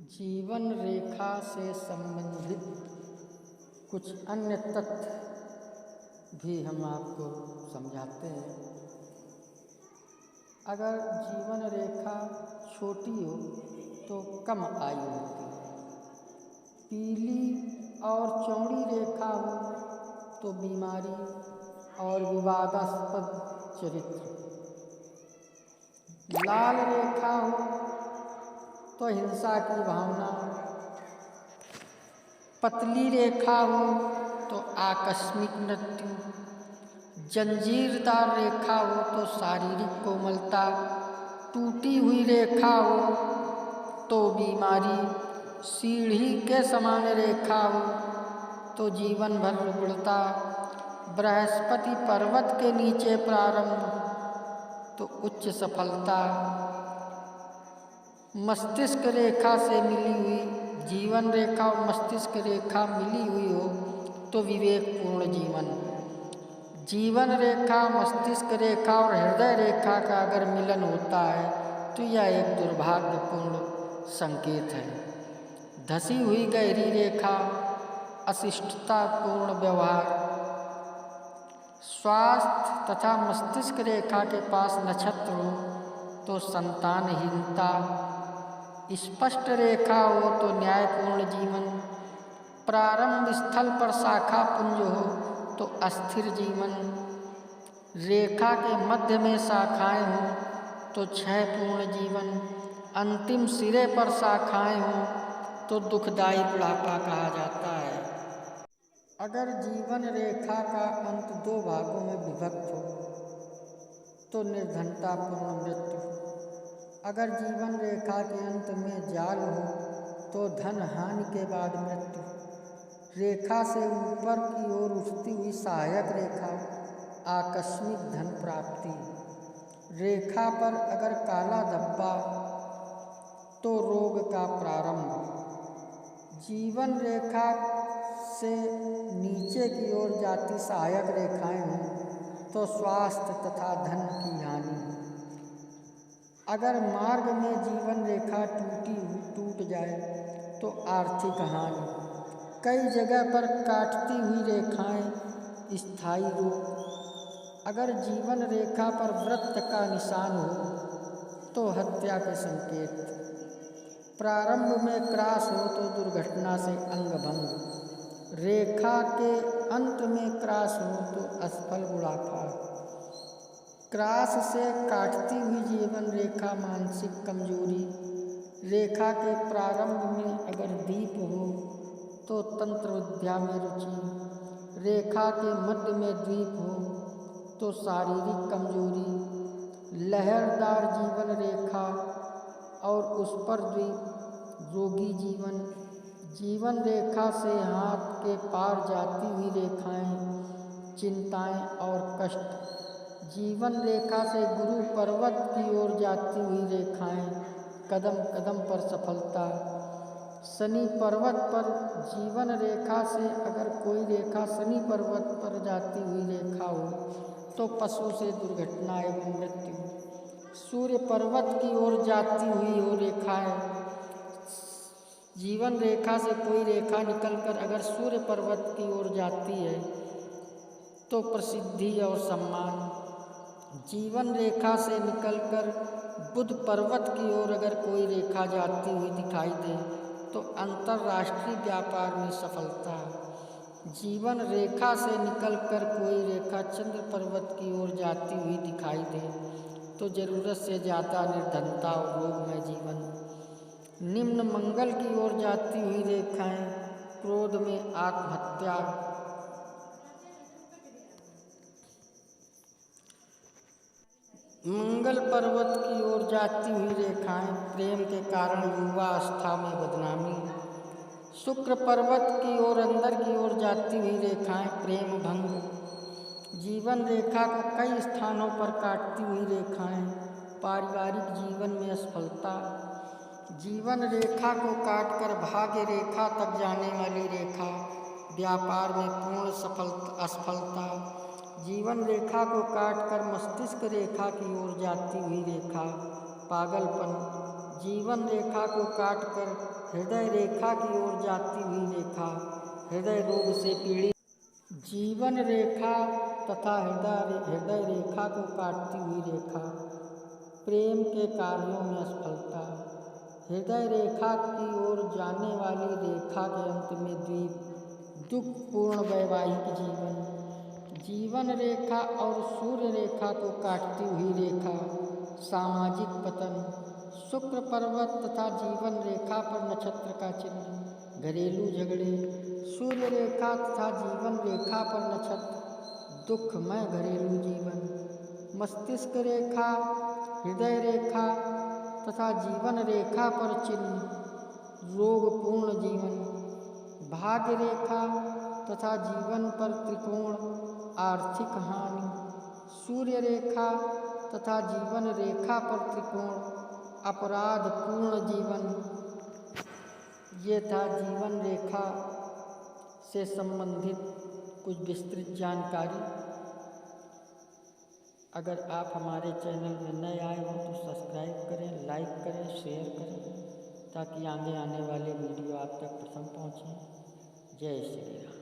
जीवन रेखा से संबंधित कुछ अन्य तथ्य भी हम आपको समझाते हैं। अगर जीवन रेखा छोटी हो तो कम आयु होती है। पीली और चौड़ी रेखा हो तो बीमारी और विवादास्पद चरित्र। लाल रेखा हो तो हिंसा की भावना। पतली रेखा हो तो आकस्मिक मृत्यु। जंजीरदार रेखा हो तो शारीरिक कोमलता। टूटी हुई रेखा हो तो बीमारी। सीढ़ी के समान रेखा हो तो जीवन भर रुग्णता। बृहस्पति पर्वत के नीचे प्रारंभ तो उच्च सफलता। मस्तिष्क रेखा से मिली हुई जीवन रेखा और मस्तिष्क रेखा मिली हुई हो तो विवेकपूर्ण जीवन। जीवन रेखा, मस्तिष्क रेखा और हृदय रेखा का अगर मिलन होता है तो यह एक दुर्भाग्यपूर्ण संकेत है। धसी हुई गहरी रेखा, अशिष्टतापूर्ण व्यवहार। स्वास्थ्य तथा मस्तिष्क रेखा के पास नक्षत्र हो तो संतानहीनता। स्पष्ट रेखा हो तो न्यायपूर्ण जीवन। प्रारंभ स्थल पर शाखा पुंज हो तो अस्थिर जीवन। रेखा के मध्य में शाखाएं हों तो क्षयपूर्ण जीवन। अंतिम सिरे पर शाखाएं हों तो दुखदायी बुढ़ापा कहा जाता है। अगर जीवन रेखा का अंत दो भागों में विभक्त हो तो निर्धनतापूर्ण मृत्यु। अगर जीवन रेखा के अंत में जाल हो तो धन हानि के बाद मृत्यु। रेखा से ऊपर की ओर उठती हुई सहायक रेखा, आकस्मिक धन प्राप्ति। रेखा पर अगर काला धब्बा तो रोग का प्रारंभ। जीवन रेखा से नीचे की ओर जाती सहायक रेखाएं हों तो स्वास्थ्य तथा धन की हानि। अगर मार्ग में जीवन रेखा टूट जाए तो आर्थिक हानि। कई जगह पर काटती हुई रेखाएं, स्थायी रोग। अगर जीवन रेखा पर वृत्त का निशान हो तो हत्या के संकेत। प्रारंभ में क्रॉस हो तो दुर्घटना से अंग भंग। रेखा के अंत में क्रॉस हो तो असफल बुढ़ापा। क्रॉस से काटती हुई जीवन रेखा, मानसिक कमजोरी। रेखा के प्रारंभ में अगर दीप हो तो तंत्र विद्या में रुचि। रेखा के मध्य में द्वीप हो तो शारीरिक कमजोरी। लहरदार जीवन रेखा और उस पर द्वीप, रोगी जीवन। जीवन रेखा से हाथ के पार जाती हुई रेखाएं, चिंताएं और कष्ट। जीवन रेखा से गुरु पर्वत की ओर जाती हुई रेखाएं, कदम कदम पर सफलता। शनि पर्वत पर जीवन रेखा से अगर कोई रेखा शनि पर्वत पर जाती हुई रेखा हो तो पशु से दुर्घटना एवं मृत्यु। सूर्य पर्वत की ओर जाती हुई हो रेखाएं, जीवन रेखा से कोई रेखा निकलकर अगर सूर्य पर्वत की ओर जाती है तो प्रसिद्धि और सम्मान। जीवन रेखा से निकलकर बुध पर्वत की ओर अगर कोई रेखा जाती हुई दिखाई दे तो अंतर्राष्ट्रीय व्यापार में सफलता। जीवन रेखा से निकलकर कोई रेखा चंद्र पर्वत की ओर जाती हुई दिखाई दे तो जरूरत से ज़्यादा निर्धनता और रोगमय जीवन। निम्न मंगल की ओर जाती हुई रेखाएं, क्रोध में आत्महत्या। मंगल पर्वत की ओर जाती हुई रेखाएं, प्रेम के कारण युवावस्था में बदनामी। शुक्र पर्वत की ओर अंदर की ओर जाती हुई रेखाएं, प्रेम भंग। जीवन रेखा को कई स्थानों पर काटती हुई रेखाएं, पारिवारिक जीवन में असफलता। जीवन रेखा को काटकर भाग्य रेखा तक जाने वाली रेखा, व्यापार में पूर्ण असफलता। जीवन रेखा को काटकर मस्तिष्क रेखा की ओर जाती हुई रेखा, पागलपन। जीवन रेखा को काटकर हृदय रेखा की ओर जाती हुई रेखा, हृदय रोग से पीड़ित जीवन रेखा तथा हृदय रेखा को काटती हुई रेखा, प्रेम के कार्यों में असफलता, हृदय रेखा की ओर जाने वाली रेखा के अंत में द्वीप, दुखपूर्ण वैवाहिक जीवन, जीवन रेखा और सूर्य रेखा को काटती हुई रेखा, सामाजिक पतन, शुक्र पर्वत तथा जीवन रेखा पर नक्षत्र का चिन्ह, घरेलू झगड़े, सूर्य रेखा तथा जीवन रेखा पर नक्षत्र, दुखमय घरेलू जीवन, मस्तिष्क रेखा, हृदय रेखा तथा जीवन रेखा पर चिन्ह, रोगपूर्ण जीवन, भाग्य रेखा तथा जीवन पर त्रिकोण, आर्थिक हानि, सूर्य रेखा तथा जीवन रेखा पर त्रिकोण, अपराधपूर्ण जीवन। ये था जीवन रेखा से संबंधित कुछ विस्तृत जानकारी। अगर आप हमारे चैनल में नए आए हो तो सब्सक्राइब करें, लाइक करें, शेयर करें, ताकि आगे आने वाले वीडियो आप तक प्रथम पहुँचें। जय श्री राम।